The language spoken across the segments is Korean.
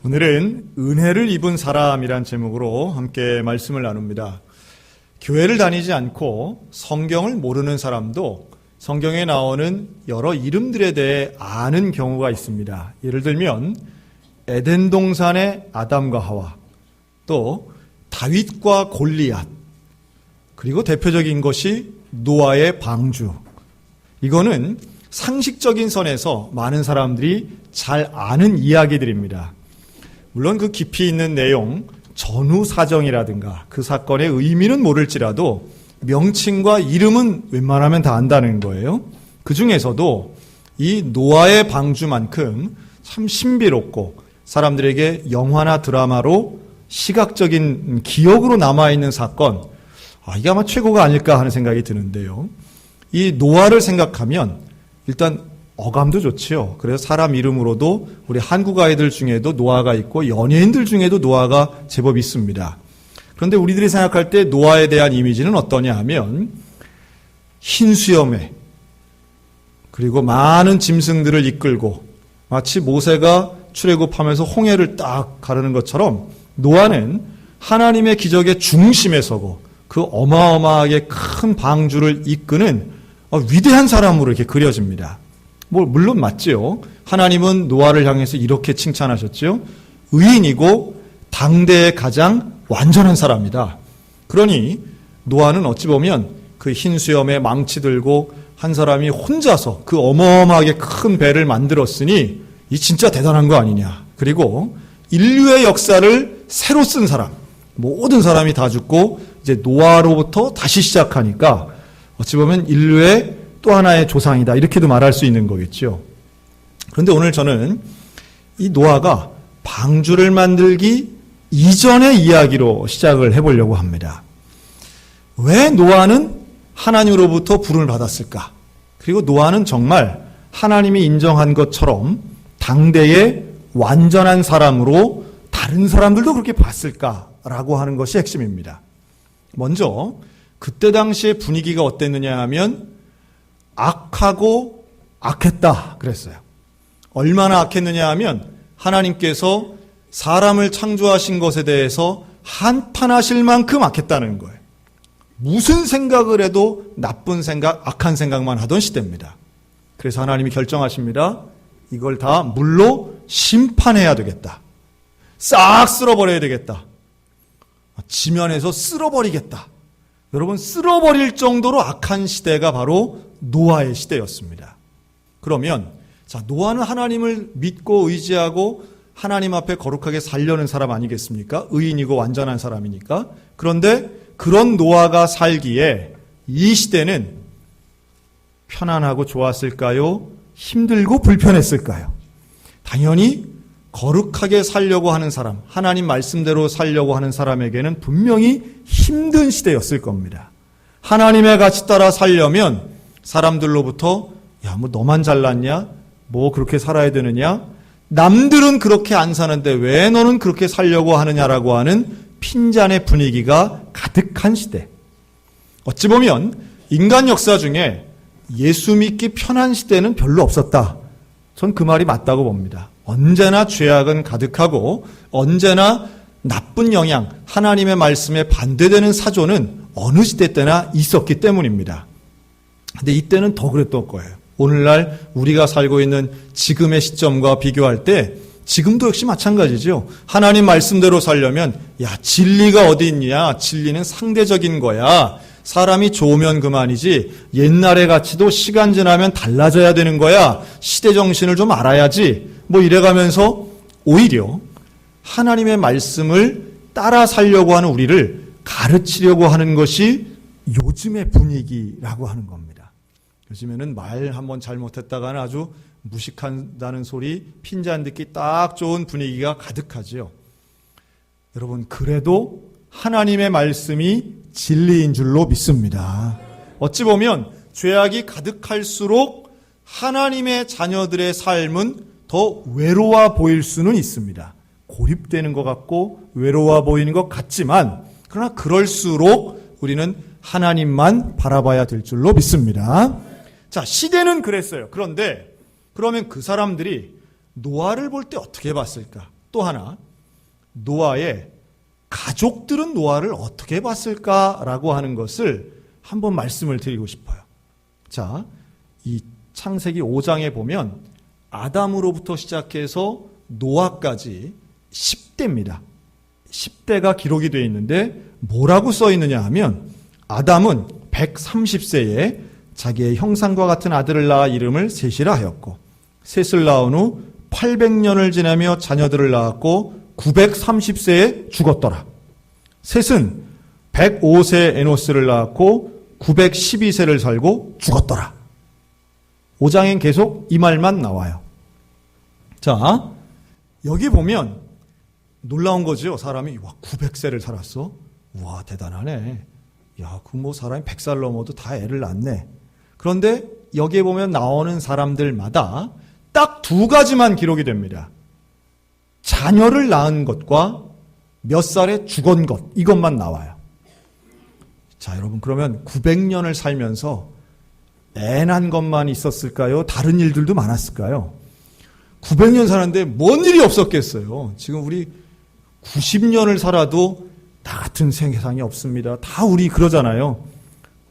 오늘은 은혜를 입은 사람이란 제목으로 함께 말씀을 나눕니다. 교회를 다니지 않고 성경을 모르는 사람도 성경에 나오는 여러 이름들에 대해 아는 경우가 있습니다. 예를 들면 에덴 동산의 아담과 하와, 또 다윗과 골리앗, 그리고 대표적인 것이 노아의 방주. 이거는 상식적인 선에서 많은 사람들이 잘 아는 이야기들입니다. 물론 그 깊이 있는 내용, 전후 사정이라든가 그 사건의 의미는 모를지라도 명칭과 이름은 웬만하면 다 안다는 거예요. 그 중에서도 이 노아의 방주만큼 참 신비롭고 사람들에게 영화나 드라마로 시각적인 기억으로 남아있는 사건, 이게 아마 최고가 아닐까 하는 생각이 드는데요. 이 노아를 생각하면 일단 어감도 좋지요. 그래서 사람 이름으로도 우리 한국 아이들 중에도 노아가 있고 연예인들 중에도 노아가 제법 있습니다. 그런데 우리들이 생각할 때 노아에 대한 이미지는 어떠냐 하면 흰 수염에, 그리고 많은 짐승들을 이끌고 마치 모세가 출애굽하면서 홍해를 딱 가르는 것처럼 노아는 하나님의 기적의 중심에 서고 그 어마어마하게 큰 방주를 이끄는 위대한 사람으로 이렇게 그려집니다. 물론 맞지요. 하나님은 노아를 향해서 이렇게 칭찬하셨지요. 의인이고 당대의 가장 완전한 사람이다. 그러니 노아는 어찌 보면 그 흰 수염에 망치 들고 한 사람이 혼자서 그 어마어마하게 큰 배를 만들었으니 이 진짜 대단한 거 아니냐. 그리고 인류의 역사를 새로 쓴 사람, 모든 사람이 다 죽고 이제 노아로부터 다시 시작하니까 어찌 보면 인류의 또 하나의 조상이다, 이렇게도 말할 수 있는 거겠죠. 그런데 오늘 저는 이 노아가 방주를 만들기 이전의 이야기로 시작을 해보려고 합니다. 왜 노아는 하나님으로부터 부름을 받았을까? 그리고 노아는 정말 하나님이 인정한 것처럼 당대의 완전한 사람으로 다른 사람들도 그렇게 봤을까라고 하는 것이 핵심입니다. 먼저 그때 당시의 분위기가 어땠느냐 하면 악하고 악했다 그랬어요. 얼마나 악했느냐 하면 하나님께서 사람을 창조하신 것에 대해서 한탄하실 만큼 악했다는 거예요. 무슨 생각을 해도 나쁜 생각, 악한 생각만 하던 시대입니다. 그래서 하나님이 결정하십니다. 이걸 다 물로 심판해야 되겠다. 싹 쓸어버려야 되겠다. 지면에서 쓸어버리겠다. 여러분, 쓸어버릴 정도로 악한 시대가 바로 노아의 시대였습니다. 그러면 노아는 하나님을 믿고 의지하고 하나님 앞에 거룩하게 살려는 사람 아니겠습니까? 의인이고 완전한 사람이니까. 그런데 그런 노아가 살기에 이 시대는 편안하고 좋았을까요? 힘들고 불편했을까요? 당연히 거룩하게 살려고 하는 사람, 하나님 말씀대로 살려고 하는 사람에게는 분명히 힘든 시대였을 겁니다. 하나님의 가치 따라 살려면 사람들로부터 너만 잘났냐? 그렇게 살아야 되느냐? 남들은 그렇게 안 사는데 왜 너는 그렇게 살려고 하느냐라고 하는 핀잔의 분위기가 가득한 시대. 어찌 보면 인간 역사 중에 예수 믿기 편한 시대는 별로 없었다. 전 그 말이 맞다고 봅니다. 언제나 죄악은 가득하고 언제나 나쁜 영향, 하나님의 말씀에 반대되는 사조는 어느 시대 때나 있었기 때문입니다. 근데 이때는 더 그랬던 거예요. 오늘날 우리가 살고 있는 지금의 시점과 비교할 때 지금도 역시 마찬가지죠. 하나님 말씀대로 살려면 진리가 어디 있냐? 진리는 상대적인 거야. 사람이 좋으면 그만이지 옛날의 가치도 시간 지나면 달라져야 되는 거야. 시대 정신을 좀 알아야지. 이래가면서 오히려 하나님의 말씀을 따라 살려고 하는 우리를 가르치려고 하는 것이 요즘의 분위기라고 하는 겁니다. 요즘에는 말 한번 잘못했다가는 아주 무식한다는 소리, 핀잔 듣기 딱 좋은 분위기가 가득하지요. 여러분, 그래도 하나님의 말씀이 진리인 줄로 믿습니다. 어찌 보면 죄악이 가득할수록 하나님의 자녀들의 삶은 더 외로워 보일 수는 있습니다. 고립되는 것 같고 외로워 보이는 것 같지만, 그러나 그럴수록 우리는 하나님만 바라봐야 될 줄로 믿습니다. 자, 시대는 그랬어요. 그런데 그러면 그 사람들이 노아를 볼 때 어떻게 봤을까? 또 하나, 노아의 가족들은 노아를 어떻게 봤을까라고 하는 것을 한번 말씀을 드리고 싶어요. 자, 이 창세기 5장에 보면 아담으로부터 시작해서 노아까지 10대입니다. 10대가 기록이 되어 있는데 뭐라고 써 있느냐 하면 아담은 130세에 자기의 형상과 같은 아들을 낳아 이름을 셋이라 하였고 셋을 낳은 후 800년을 지나며 자녀들을 낳았고 930세에 죽었더라. 셋은 105세 에노스를 낳았고 912세를 살고 죽었더라. 5장엔 계속 이 말만 나와요. 자, 여기 보면 놀라운 거죠. 사람이 900세를 살았어? 와, 대단하네. 야, 그 뭐 사람이 100살 넘어도 다 애를 낳네. 그런데 여기에 보면 나오는 사람들마다 딱 두 가지만 기록이 됩니다. 자녀를 낳은 것과 몇 살에 죽은 것, 이것만 나와요. 자, 여러분, 그러면 900년을 살면서 애 낳은 것만 있었을까요? 다른 일들도 많았을까요? 900년 사는데 뭔 일이 없었겠어요? 지금 우리 90년을 살아도 나 같은 세상이 없습니다. 다 우리 그러잖아요.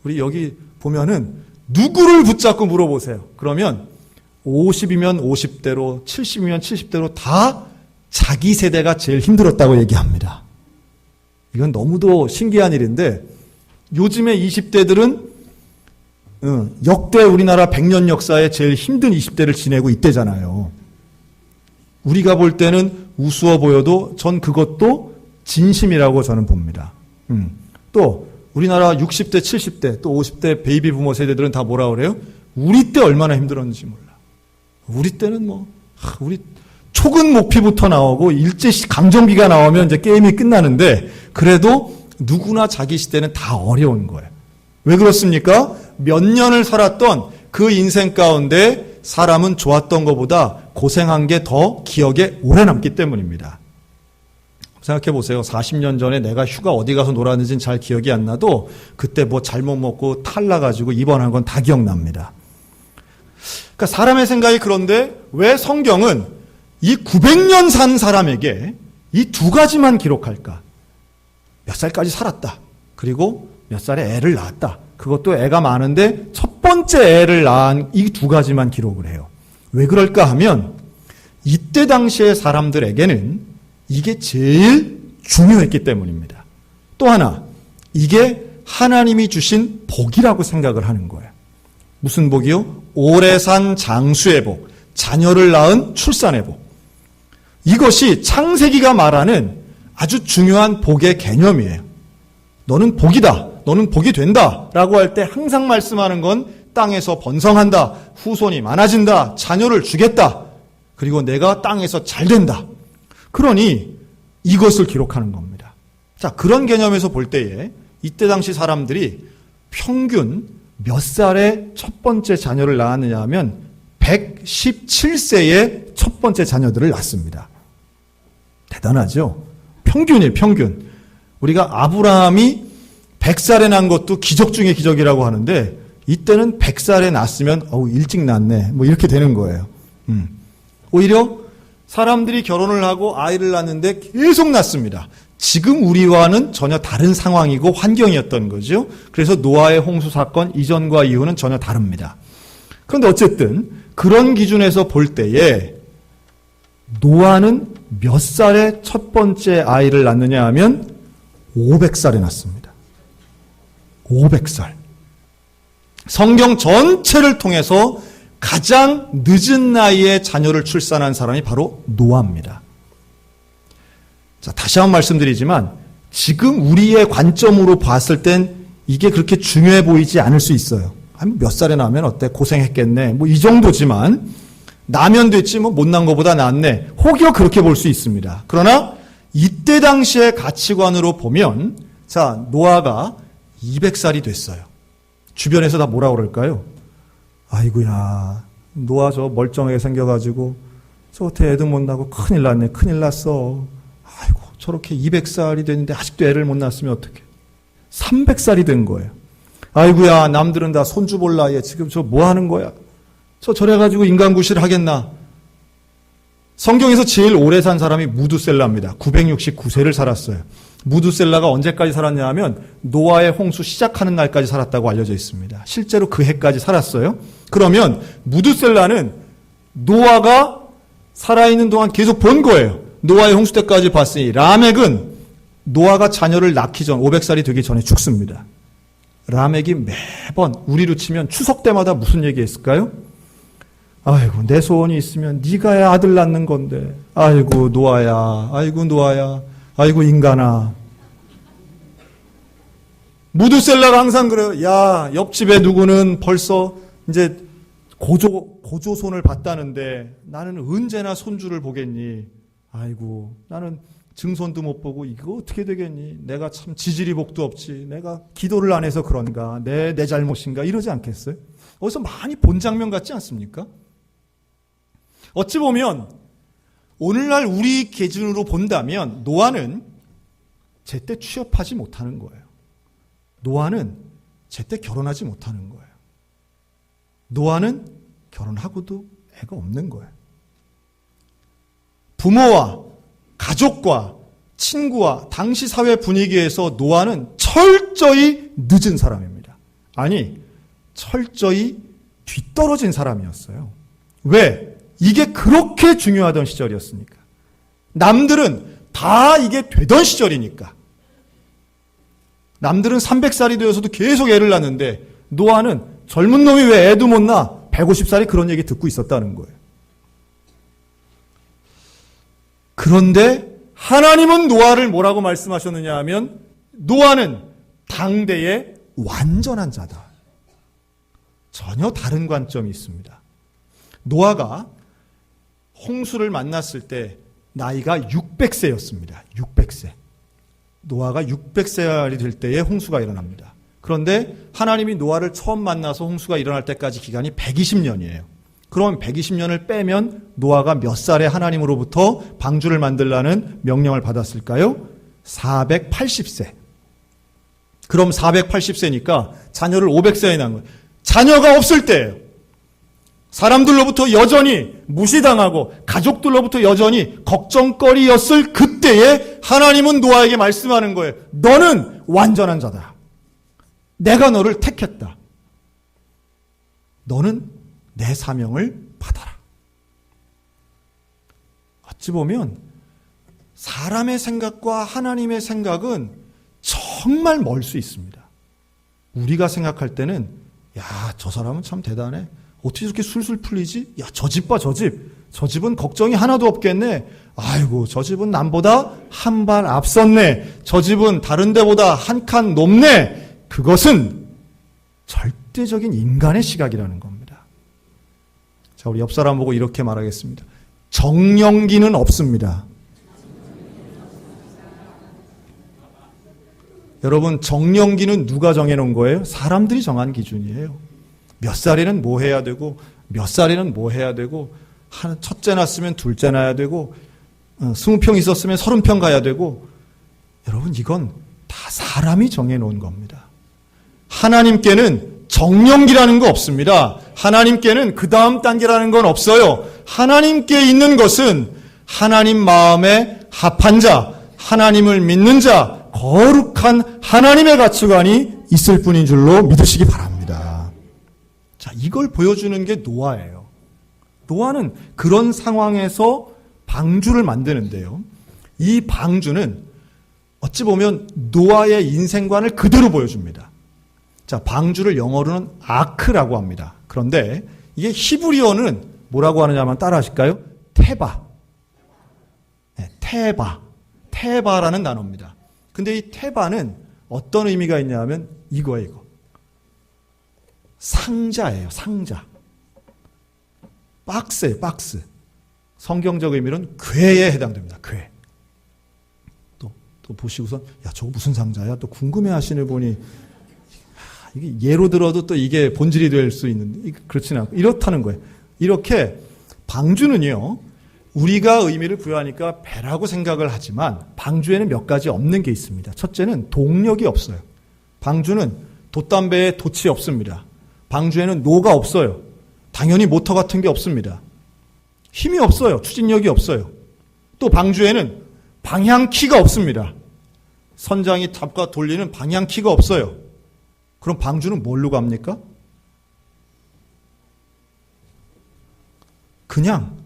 우리 여기 보면은 누구를 붙잡고 물어보세요. 그러면 50이면 50대로, 70이면 70대로 다 자기 세대가 제일 힘들었다고 얘기합니다. 이건 너무도 신기한 일인데 요즘에 20대들은 역대 우리나라 100년 역사에 제일 힘든 20대를 지내고 있대잖아요. 우리가 볼 때는 우스워 보여도 전 그것도 진심이라고 저는 봅니다. 또 우리나라 60대, 70대, 또 50대 베이비 부모 세대들은 다 뭐라 그래요? 우리 때 얼마나 힘들었는지 몰라. 우리 때는 우리 초근 목피부터 나오고 일제 강점기가 나오면 이제 게임이 끝나는데 그래도 누구나 자기 시대는 다 어려운 거예요. 왜 그렇습니까? 몇 년을 살았던 그 인생 가운데 사람은 좋았던 것보다 고생한 게 더 기억에 오래 남기 때문입니다. 생각해 보세요. 40년 전에 내가 휴가 어디 가서 놀았는지는 잘 기억이 안 나도 그때 뭐 잘못 먹고 탈나가지고 입원한 건 다 기억납니다. 그러니까 사람의 생각이 그런데 왜 성경은 이 900년 산 사람에게 이 두 가지만 기록할까? 몇 살까지 살았다. 그리고 몇 살에 애를 낳았다. 그것도 애가 많은데 첫 번째 애를 낳은 이 두 가지만 기록을 해요. 왜 그럴까 하면 이때 당시의 사람들에게는 이게 제일 중요했기 때문입니다. 또 하나, 이게 하나님이 주신 복이라고 생각을 하는 거예요. 무슨 복이요? 오래 산 장수의 복, 자녀를 낳은 출산의 복. 이것이 창세기가 말하는 아주 중요한 복의 개념이에요. 너는 복이다, 너는 복이 된다 라고 할 때 항상 말씀하는 건 땅에서 번성한다, 후손이 많아진다, 자녀를 주겠다, 그리고 내가 땅에서 잘 된다. 그러니 이것을 기록하는 겁니다. 자, 그런 개념에서 볼 때에 이때 당시 사람들이 평균 몇 살에 첫 번째 자녀를 낳았느냐 하면 117세에 첫 번째 자녀들을 낳습니다. 대단하죠? 평균이에요, 평균. 우리가 아브라함이 100살에 낳은 것도 기적 중의 기적이라고 하는데 이때는 100살에 낳았으면 일찍 낳네, 뭐 이렇게 되는 거예요. 오히려 사람들이 결혼을 하고 아이를 낳는데 계속 낳습니다. 지금 우리와는 전혀 다른 상황이고 환경이었던 거죠. 그래서 노아의 홍수 사건 이전과 이후는 전혀 다릅니다. 그런데 어쨌든 그런 기준에서 볼 때에 노아는 몇 살에 첫 번째 아이를 낳느냐 하면 500살에 낳습니다. 500살. 성경 전체를 통해서 가장 늦은 나이에 자녀를 출산한 사람이 바로 노아입니다. 자, 다시 한번 말씀드리지만 지금 우리의 관점으로 봤을 땐 이게 그렇게 중요해 보이지 않을 수 있어요. 몇 살에 나면 어때? 고생했겠네. 뭐 이 정도지만 나면 됐지 뭐 못난 것보다 낫네. 혹여 그렇게 볼 수 있습니다. 그러나 이때 당시의 가치관으로 보면 자, 노아가 200살이 됐어요. 주변에서 다 뭐라 그럴까요? 아이고야, 노아 저 멀쩡하게 생겨가지고 저한테 애도 못 낳고 큰일 났네, 큰일 났어. 아이고, 저렇게 200살이 됐는데 아직도 애를 못 낳았으면 어떡해. 300살이 된 거예요. 아이고야, 남들은 다 손주 볼 나이에 지금 저 뭐 하는 거야? 저래가지고 인간구실을 하겠나? 성경에서 제일 오래 산 사람이 무두셀라입니다. 969세를 살았어요. 무두셀라가 언제까지 살았냐 하면 노아의 홍수 시작하는 날까지 살았다고 알려져 있습니다. 실제로 그 해까지 살았어요. 그러면 무두셀라는 노아가 살아있는 동안 계속 본 거예요. 노아의 홍수 때까지 봤으니 라멕은 노아가 자녀를 낳기 전 500살이 되기 전에 죽습니다. 라멕이 매번 우리로 치면 추석 때마다 무슨 얘기했을까요? 아이고 내 소원이 있으면 네가 아들 낳는 건데 아이고 노아야 아이고 노아야 아이고 인간아. 무두셀라가 항상 그래요. 야 옆집에 누구는 벌써 이제 고조손을 봤다는데 나는 언제나 손주를 보겠니. 아이고 나는 증손도 못 보고 이거 어떻게 되겠니. 내가 참 지지리 복도 없지. 내가 기도를 안 해서 그런가. 내 잘못인가 이러지 않겠어요? 어디서 많이 본 장면 같지 않습니까? 어찌 보면 오늘날 우리 기준으로 본다면 노아는 제때 취업하지 못하는 거예요. 노아는 제때 결혼하지 못하는 거예요. 노아는 결혼하고도 애가 없는 거예요. 부모와 가족과 친구와 당시 사회 분위기에서 노아는 철저히 늦은 사람입니다. 아니, 철저히 뒤떨어진 사람이었어요. 왜? 이게 그렇게 중요하던 시절이었으니까. 남들은 다 이게 되던 시절이니까. 남들은 300살이 되어서도 계속 애를 낳는데 노아는 젊은 놈이 왜 애도 못 낳아? 150살이 그런 얘기 듣고 있었다는 거예요. 그런데 하나님은 노아를 뭐라고 말씀하셨느냐 하면 노아는 당대의 완전한 자다. 전혀 다른 관점이 있습니다. 노아가 홍수를 만났을 때 나이가 600세였습니다. 600세. 노아가 600살이 될 때에 홍수가 일어납니다. 그런데 하나님이 노아를 처음 만나서 홍수가 일어날 때까지 기간이 120년이에요. 그럼 120년을 빼면 노아가 몇 살에 하나님으로부터 방주를 만들라는 명령을 받았을까요? 480세. 그럼 480세니까 자녀를 500세에 낳은 거예요. 자녀가 없을 때예요. 사람들로부터 여전히 무시당하고 가족들로부터 여전히 걱정거리였을 그때에 하나님은 노아에게 말씀하는 거예요. 너는 완전한 자다. 내가 너를 택했다. 너는 내 사명을 받아라. 어찌 보면 사람의 생각과 하나님의 생각은 정말 멀 수 있습니다. 우리가 생각할 때는 야, 저 사람은 참 대단해. 어떻게 저렇게 술술 풀리지? 야, 저 집 봐, 저 집. 저 집은 걱정이 하나도 없겠네. 아이고, 저 집은 남보다 한 발 앞섰네. 저 집은 다른 데보다 한 칸 높네. 그것은 절대적인 인간의 시각이라는 겁니다. 자, 우리 옆 사람 보고 이렇게 말하겠습니다. 정령기는 없습니다. 여러분, 정령기는 누가 정해놓은 거예요? 사람들이 정한 기준이에요. 몇 살에는 뭐 해야 되고 몇 살에는 뭐 해야 되고 첫째 낳았으면 둘째 낳아야 되고 20평 있었으면 30평 가야 되고 여러분 이건 다 사람이 정해놓은 겁니다. 하나님께는 정령기라는 거 없습니다. 하나님께는 그 다음 단계라는 건 없어요. 하나님께 있는 것은 하나님 마음에 합한 자, 하나님을 믿는 자, 거룩한 하나님의 가치관이 있을 뿐인 줄로 믿으시기 바랍니다. 자, 이걸 보여주는 게 노아예요. 노아는 그런 상황에서 방주를 만드는데요. 이 방주는 어찌 보면 노아의 인생관을 그대로 보여줍니다. 자, 방주를 영어로는 아크라고 합니다. 그런데 이게 히브리어는 뭐라고 하느냐면 따라 하실까요? 테바. 네, 테바라는 단어입니다. 근데 이 테바는 어떤 의미가 있냐면 이거예요, 이거. 상자예요, 상자. 박스예요, 박스. 성경적 의미로는 궤에 해당됩니다, 궤. 또 보시고선, 야, 저거 무슨 상자야? 또 궁금해 하시는 분이, 이게 예로 들어도 또 이게 본질이 될 수 있는데, 그렇지는 않고, 이렇다는 거예요. 이렇게, 방주는요, 우리가 의미를 부여하니까 배라고 생각을 하지만, 방주에는 몇 가지 없는 게 있습니다. 첫째는 동력이 없어요. 방주는 돛담배에 돛이 없습니다. 방주에는 노가 없어요. 당연히 모터 같은 게 없습니다. 힘이 없어요. 추진력이 없어요. 또 방주에는 방향키가 없습니다. 선장이 잡고 돌리는 방향키가 없어요. 그럼 방주는 뭘로 갑니까? 그냥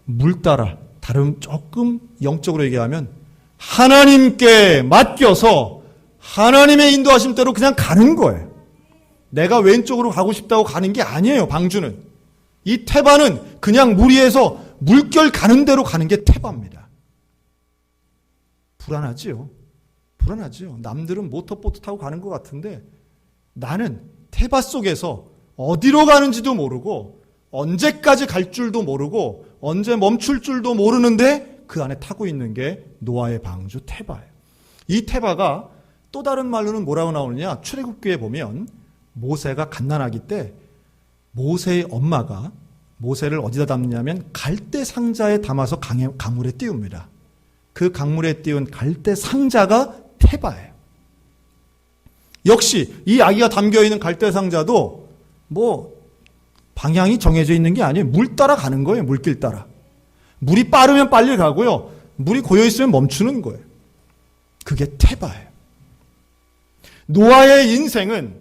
물 따라, 다른 조금 영적으로 얘기하면 하나님께 맡겨서 하나님의 인도하심대로 그냥 가는 거예요. 내가 왼쪽으로 가고 싶다고 가는 게 아니에요, 방주는. 이 태바는 그냥 물 위에서 물결 가는 대로 가는 게 태바입니다. 불안하지요? 불안하지요. 남들은 모터보트 타고 가는 것 같은데 나는 태바 속에서 어디로 가는지도 모르고 언제까지 갈 줄도 모르고 언제 멈출 줄도 모르는데 그 안에 타고 있는 게 노아의 방주 태바예요. 이 태바가 또 다른 말로는 뭐라고 나오느냐? 출애굽기에 보면 모세가 갓난아기 때 모세의 엄마가 모세를 어디다 담느냐면 갈대 상자에 담아서 강물에 띄웁니다. 그 강물에 띄운 갈대 상자가 태바예요. 역시 이 아기가 담겨있는 갈대 상자도 뭐 방향이 정해져 있는 게 아니에요. 물 따라 가는 거예요. 물길 따라. 물이 빠르면 빨리 가고요. 물이 고여있으면 멈추는 거예요. 그게 태바예요. 노아의 인생은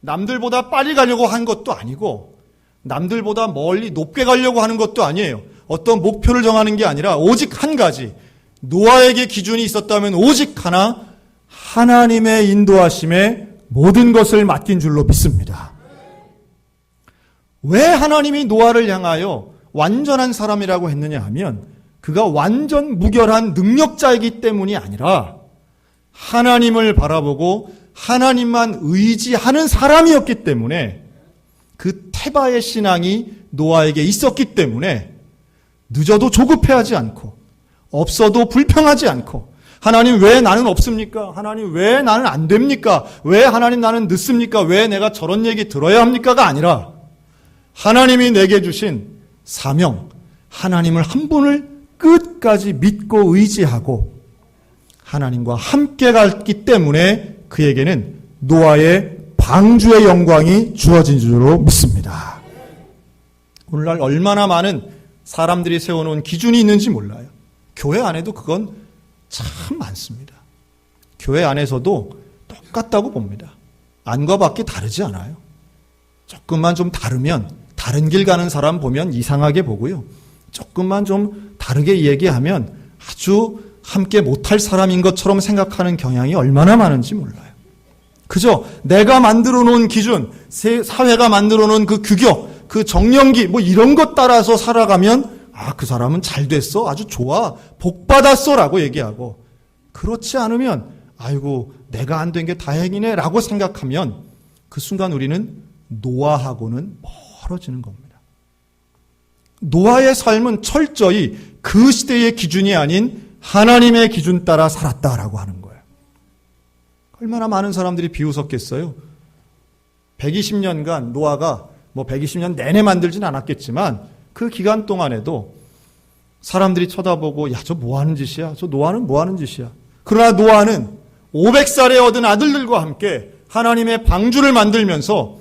남들보다 빨리 가려고 한 것도 아니고 남들보다 멀리 높게 가려고 하는 것도 아니에요. 어떤 목표를 정하는 게 아니라 오직 한 가지, 노아에게 기준이 있었다면 오직 하나, 하나님의 인도하심에 모든 것을 맡긴 줄로 믿습니다. 왜 하나님이 노아를 향하여 완전한 사람이라고 했느냐 하면 그가 완전 무결한 능력자이기 때문이 아니라 하나님을 바라보고 하나님만 의지하는 사람이었기 때문에 그 태바의 신앙이 노아에게 있었기 때문에 늦어도 조급해하지 않고 없어도 불평하지 않고 하나님 왜 나는 없습니까? 하나님 왜 나는 안 됩니까? 왜 하나님 나는 늦습니까? 왜 내가 저런 얘기 들어야 합니까가 아니라 하나님이 내게 주신 사명, 하나님을 한 분을 끝까지 믿고 의지하고 하나님과 함께 갔기 때문에 그에게는 노아의 방주의 영광이 주어진 줄로 믿습니다. 오늘날 얼마나 많은 사람들이 세워놓은 기준이 있는지 몰라요. 교회 안에도 그건 참 많습니다. 교회 안에서도 똑같다고 봅니다. 안과 밖이 다르지 않아요. 조금만 좀 다르면 다른 길 가는 사람 보면 이상하게 보고요. 조금만 좀 다르게 얘기하면 아주 함께 못할 사람인 것처럼 생각하는 경향이 얼마나 많은지 몰라요. 그저 내가 만들어 놓은 기준, 사회가 만들어 놓은 그 규격, 그 정령기 뭐 이런 것 따라서 살아가면 그 사람은 잘 됐어, 아주 좋아, 복 받았어 라고 얘기하고, 그렇지 않으면 아이고 내가 안 된 게 다행이네 라고 생각하면 그 순간 우리는 노아하고는 멀어지는 겁니다. 노아의 삶은 철저히 그 시대의 기준이 아닌 하나님의 기준 따라 살았다라고 하는 거예요. 얼마나 많은 사람들이 비웃었겠어요. 120년간 노아가 120년 내내 만들진 않았겠지만 그 기간 동안에도 사람들이 쳐다보고 저 뭐하는 짓이야? 저 노아는 뭐하는 짓이야? 그러나 노아는 500살에 얻은 아들들과 함께 하나님의 방주를 만들면서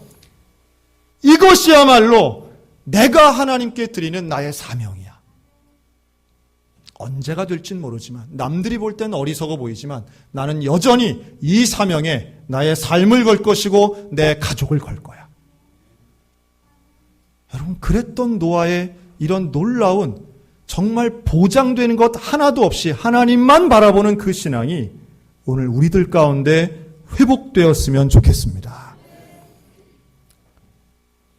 이것이야말로 내가 하나님께 드리는 나의 사명이야. 언제가 될진 모르지만 남들이 볼 때는 어리석어 보이지만 나는 여전히 이 사명에 나의 삶을 걸 것이고 내 가족을 걸 거야. 여러분, 그랬던 노아의 이런 놀라운 정말 보장되는 것 하나도 없이 하나님만 바라보는 그 신앙이 오늘 우리들 가운데 회복되었으면 좋겠습니다.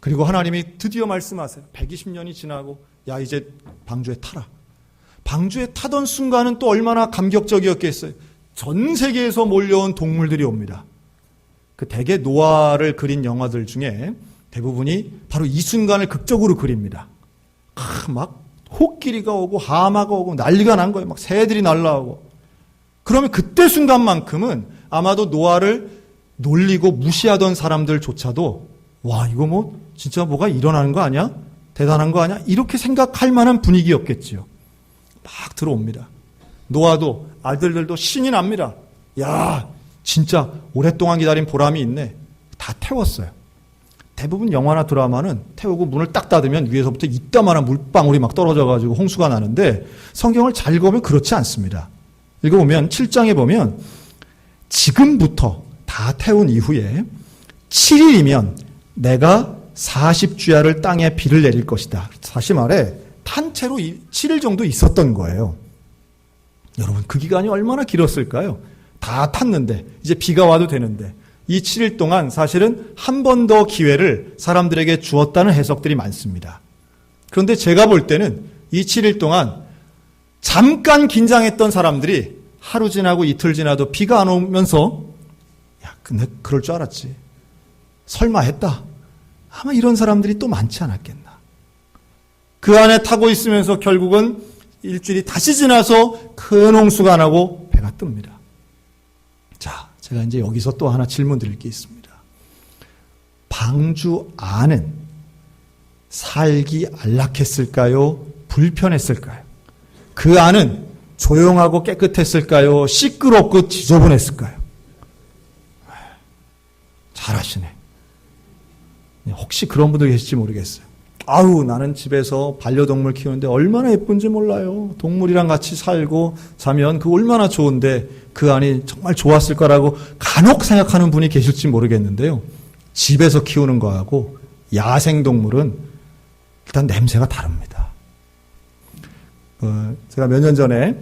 그리고 하나님이 드디어 말씀하세요. 120년이 지나고 이제 방주에 타라. 방주에 타던 순간은 또 얼마나 감격적이었겠어요. 전 세계에서 몰려온 동물들이 옵니다. 그 대개 노아를 그린 영화들 중에 대부분이 바로 이 순간을 극적으로 그립니다. 막 호끼리가 오고 하마가 오고 난리가 난 거예요. 막 새들이 날라오고. 그러면 그때 순간만큼은 아마도 노아를 놀리고 무시하던 사람들조차도 이거 진짜 뭐가 일어나는 거 아니야? 대단한 거 아니야? 이렇게 생각할 만한 분위기였겠지요. 막 들어옵니다. 노아도 아들들도 신이 납니다. 진짜 오랫동안 기다린 보람이 있네. 다 태웠어요. 대부분 영화나 드라마는 태우고 문을 딱 닫으면 위에서부터 이따만한 물방울이 막 떨어져가지고 홍수가 나는데 성경을 잘 읽어보면 그렇지 않습니다. 읽어보면 7장에 보면 지금부터 다 태운 이후에 7일이면 내가 40주야를 땅에 비를 내릴 것이다. 다시 말해 탄 채로 7일 정도 있었던 거예요. 여러분 그 기간이 얼마나 길었을까요? 다 탔는데 이제 비가 와도 되는데 이 7일 동안 사실은 한 번 더 기회를 사람들에게 주었다는 해석들이 많습니다. 그런데 제가 볼 때는 이 7일 동안 잠깐 긴장했던 사람들이 하루 지나고 이틀 지나도 비가 안 오면서 야, 근데 그럴 줄 알았지. 설마 했다. 아마 이런 사람들이 또 많지 않았겠나. 그 안에 타고 있으면서 결국은 일주일이 다시 지나서 큰 홍수가 나고 배가 뜹니다. 자, 제가 이제 여기서 또 하나 질문 드릴 게 있습니다. 방주 안은 살기 안락했을까요? 불편했을까요? 그 안은 조용하고 깨끗했을까요? 시끄럽고 지저분했을까요? 잘하시네. 혹시 그런 분들 계실지 모르겠어요. 아우, 나는 집에서 반려동물 키우는데 얼마나 예쁜지 몰라요. 동물이랑 같이 살고 자면 그 얼마나 좋은데 그 안이 정말 좋았을 거라고 간혹 생각하는 분이 계실지 모르겠는데요. 집에서 키우는 거하고 야생동물은 일단 냄새가 다릅니다. 제가 몇 년 전에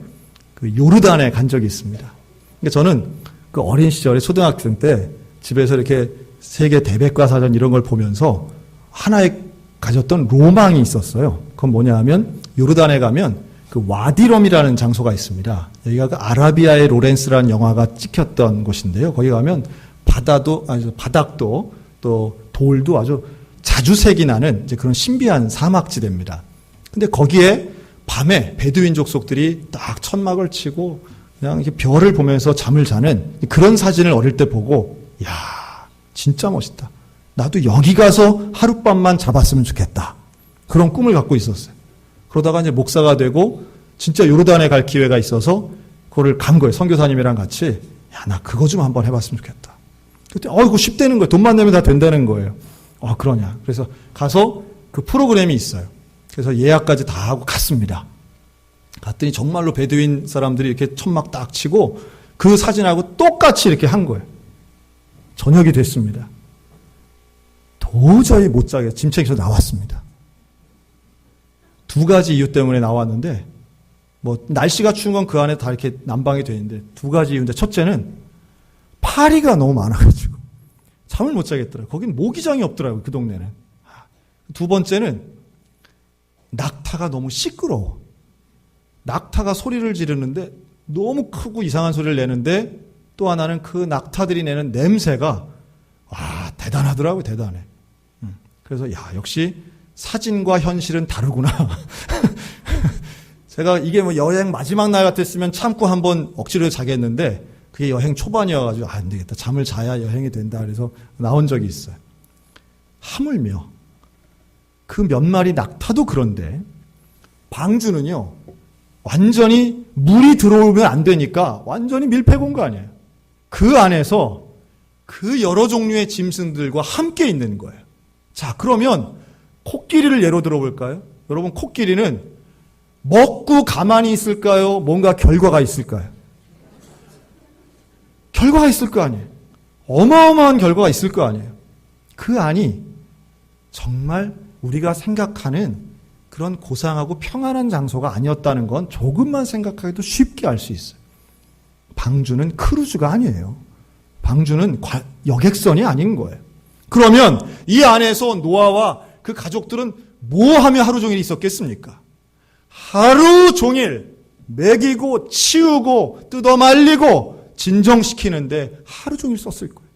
그 요르단에 간 적이 있습니다. 그러니까 저는 그 어린 시절에 초등학생 때 집에서 이렇게 세계 대백과사전 이런 걸 보면서 하나의 가졌던 로망이 있었어요. 그건 뭐냐 하면 요르단에 가면 그 와디럼이라는 장소가 있습니다. 여기가 그 아라비아의 로렌스라는 영화가 찍혔던 곳인데요. 거기 가면 바닥도 또 돌도 아주 자주색이 나는 이제 그런 신비한 사막지대입니다. 근데 거기에 밤에 베두인 족속들이 딱 천막을 치고 그냥 이렇게 별을 보면서 잠을 자는 그런 사진을 어릴 때 보고 야, 진짜 멋있다. 나도 여기 가서 하룻밤만 잡았으면 좋겠다. 그런 꿈을 갖고 있었어요. 그러다가 이제 목사가 되고 진짜 요르단에 갈 기회가 있어서 그거를 간 거예요. 선교사님이랑 같이. 야, 나 그거 좀 한번 해봤으면 좋겠다. 그때 이거 쉽다는 거예요. 돈만 내면 다 된다는 거예요. 그러냐. 그래서 가서 그 프로그램이 있어요. 그래서 예약까지 다 하고 갔습니다. 갔더니 정말로 베두인 사람들이 이렇게 천막 딱 치고 그 사진하고 똑같이 이렇게 한 거예요. 저녁이 됐습니다. 도저히 못 자게 짐 챙겨서 나왔습니다. 두 가지 이유 때문에 나왔는데 뭐 날씨가 추운 건 그 안에 다 이렇게 난방이 돼 있는데 두 가지 이유인데 첫째는 파리가 너무 많아가지고 잠을 못 자겠더라고요. 거긴 모기장이 없더라고요. 그 동네는. 두 번째는 낙타가 너무 시끄러워. 낙타가 소리를 지르는데 너무 크고 이상한 소리를 내는데 또 하나는 그 낙타들이 내는 냄새가 대단하더라고요. 대단해. 그래서 역시 사진과 현실은 다르구나. 제가 이게 뭐 여행 마지막 날 같았으면 참고 한번 억지로 자겠는데 그게 여행 초반이어가지고 안 되겠다. 잠을 자야 여행이 된다. 그래서 나온 적이 있어요. 하물며 그 몇 마리 낙타도 그런데 방주는요. 완전히 물이 들어오면 안 되니까 완전히 밀폐 공간이에요. 그 안에서 그 여러 종류의 짐승들과 함께 있는 거예요. 자, 그러면 코끼리를 예로 들어볼까요? 여러분, 코끼리는 먹고 가만히 있을까요? 뭔가 결과가 있을까요? 결과가 있을 거 아니에요. 어마어마한 결과가 있을 거 아니에요. 그 안이 정말 우리가 생각하는 그런 고상하고 평안한 장소가 아니었다는 건 조금만 생각하기도 쉽게 알 수 있어요. 방주는 크루즈가 아니에요. 방주는 여객선이 아닌 거예요. 그러면 이 안에서 노아와 그 가족들은 뭐 하며 하루 종일 있었겠습니까? 하루 종일 먹이고 치우고 뜯어 말리고 진정시키는데 하루 종일 썼을 거예요.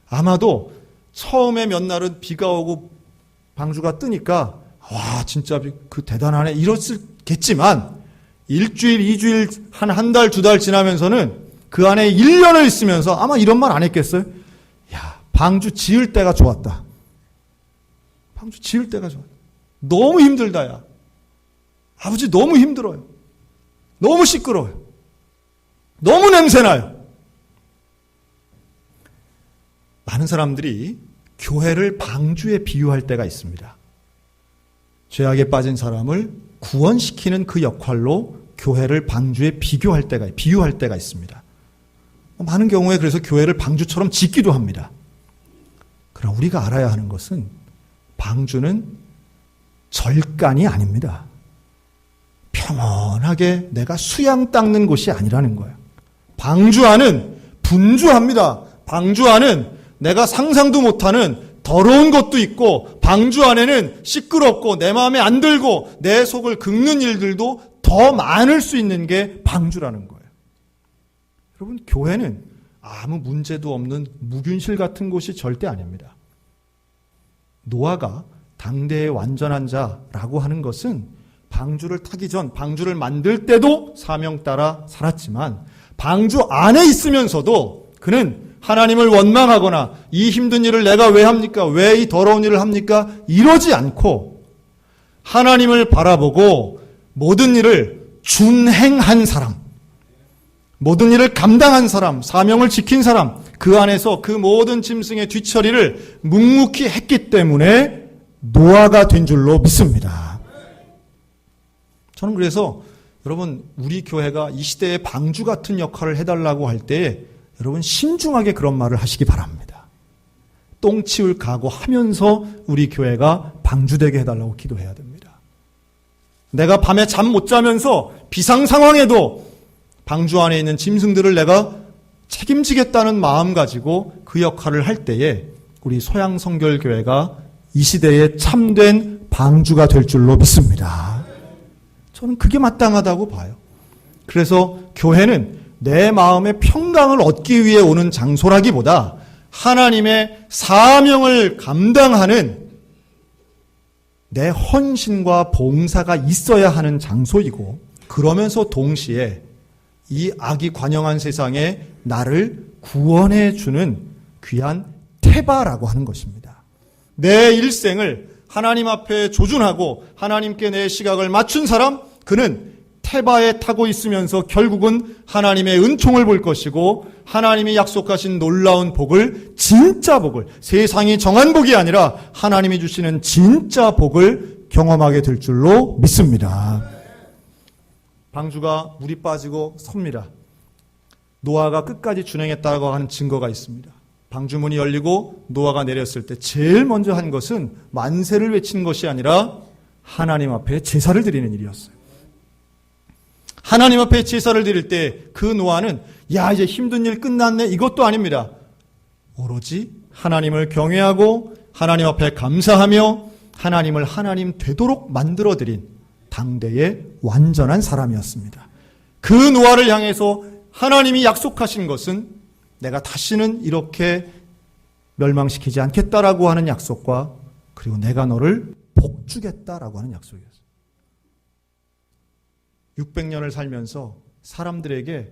아마도 처음에 몇 날은 비가 오고 방주가 뜨니까 와 진짜 그 대단하네 이랬겠지만 일주일, 이주일, 한 달, 두 달 지나면서는 그 안에 1년을 있으면서 아마 이런 말 안 했겠어요? 야, 방주 지을 때가 좋았다. 방주 지을 때가 좋았다. 너무 힘들다, 야. 아버지 너무 힘들어요. 너무 시끄러워요. 너무 냄새나요. 많은 사람들이 교회를 방주에 비유할 때가 있습니다. 죄악에 빠진 사람을 구원시키는 그 역할로 교회를 방주에 비유할 때가 있습니다. 많은 경우에 그래서 교회를 방주처럼 짓기도 합니다. 그러나 우리가 알아야 하는 것은 방주는 절간이 아닙니다. 평온하게 내가 수양 닦는 곳이 아니라는 거예요. 방주 안은 분주합니다. 방주 안은 내가 상상도 못하는 더러운 것도 있고, 방주 안에는 시끄럽고 내 마음에 안 들고 내 속을 긁는 일들도 더 많을 수 있는 게 방주라는 거예요. 여러분, 교회는 아무 문제도 없는 무균실 같은 곳이 절대 아닙니다. 노아가 당대의 완전한 자라고 하는 것은 방주를 타기 전, 방주를 만들 때도 사명 따라 살았지만 방주 안에 있으면서도 그는 하나님을 원망하거나 이 힘든 일을 내가 왜 합니까? 왜 이 더러운 일을 합니까? 이러지 않고 하나님을 바라보고 모든 일을 준행한 사람, 모든 일을 감당한 사람, 사명을 지킨 사람, 그 안에서 그 모든 짐승의 뒤처리를 묵묵히 했기 때문에 노아가 된 줄로 믿습니다. 저는 그래서 여러분, 우리 교회가 이 시대의 방주 같은 역할을 해달라고 할 때 여러분 신중하게 그런 말을 하시기 바랍니다. 똥 치울 각오하면서 우리 교회가 방주되게 해달라고 기도해야 됩니다. 내가 밤에 잠 못 자면서 비상 상황에도 방주 안에 있는 짐승들을 내가 책임지겠다는 마음 가지고 그 역할을 할 때에 우리 소양성결교회가 이 시대에 참된 방주가 될 줄로 믿습니다. 저는 그게 마땅하다고 봐요. 그래서 교회는 내 마음의 평강을 얻기 위해 오는 장소라기보다 하나님의 사명을 감당하는 내 헌신과 봉사가 있어야 하는 장소이고, 그러면서 동시에 이 악이 관영한 세상에 나를 구원해 주는 귀한 태바라고 하는 것입니다. 내 일생을 하나님 앞에 조준하고 하나님께 내 시각을 맞춘 사람, 그는 태바에 타고 있으면서 결국은 하나님의 은총을 볼 것이고 하나님이 약속하신 놀라운 복을, 진짜 복을, 세상이 정한 복이 아니라 하나님이 주시는 진짜 복을 경험하게 될 줄로 믿습니다. 방주가 물이 빠지고 섭니다. 노아가 끝까지 준행했다고 하는 증거가 있습니다. 방주문이 열리고 노아가 내렸을 때 제일 먼저 한 것은 만세를 외치는 것이 아니라 하나님 앞에 제사를 드리는 일이었어요. 하나님 앞에 제사를 드릴 때 그 노아는 야, 이제 힘든 일 끝났네, 이것도 아닙니다. 오로지 하나님을 경외하고 하나님 앞에 감사하며 하나님을 하나님 되도록 만들어드린 당대의 완전한 사람이었습니다. 그 노아를 향해서 하나님이 약속하신 것은 내가 다시는 이렇게 멸망시키지 않겠다라고 하는 약속과, 그리고 내가 너를 복주겠다라고 하는 약속이었어요. 600년을 살면서 사람들에게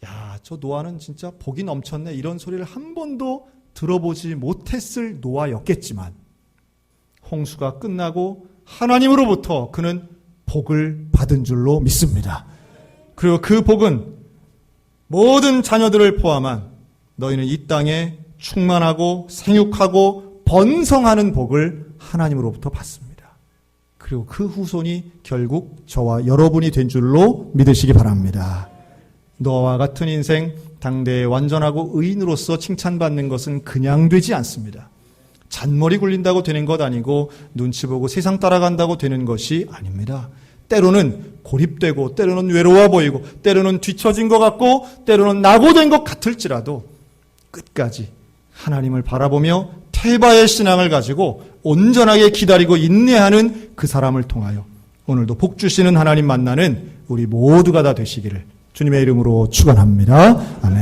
야, 저 노아는 진짜 복이 넘쳤네, 이런 소리를 한 번도 들어보지 못했을 노아였겠지만 홍수가 끝나고 하나님으로부터 그는 복을 받은 줄로 믿습니다. 그리고 그 복은 모든 자녀들을 포함한 너희는 이 땅에 충만하고 생육하고 번성하는 복을 하나님으로부터 받습니다. 그리고 그 후손이 결국 저와 여러분이 된 줄로 믿으시기 바랍니다. 노아와 같은 인생, 당대의 완전하고 의인으로서 칭찬받는 것은 그냥 되지 않습니다. 잔머리 굴린다고 되는 것 아니고 눈치 보고 세상 따라간다고 되는 것이 아닙니다. 때로는 고립되고, 때로는 외로워 보이고, 때로는 뒤처진 것 같고, 때로는 낙오된 것 같을지라도 끝까지 하나님을 바라보며 태바의 신앙을 가지고 온전하게 기다리고 인내하는 그 사람을 통하여 오늘도 복 주시는 하나님 만나는 우리 모두가 다 되시기를 주님의 이름으로 축원합니다. 아멘.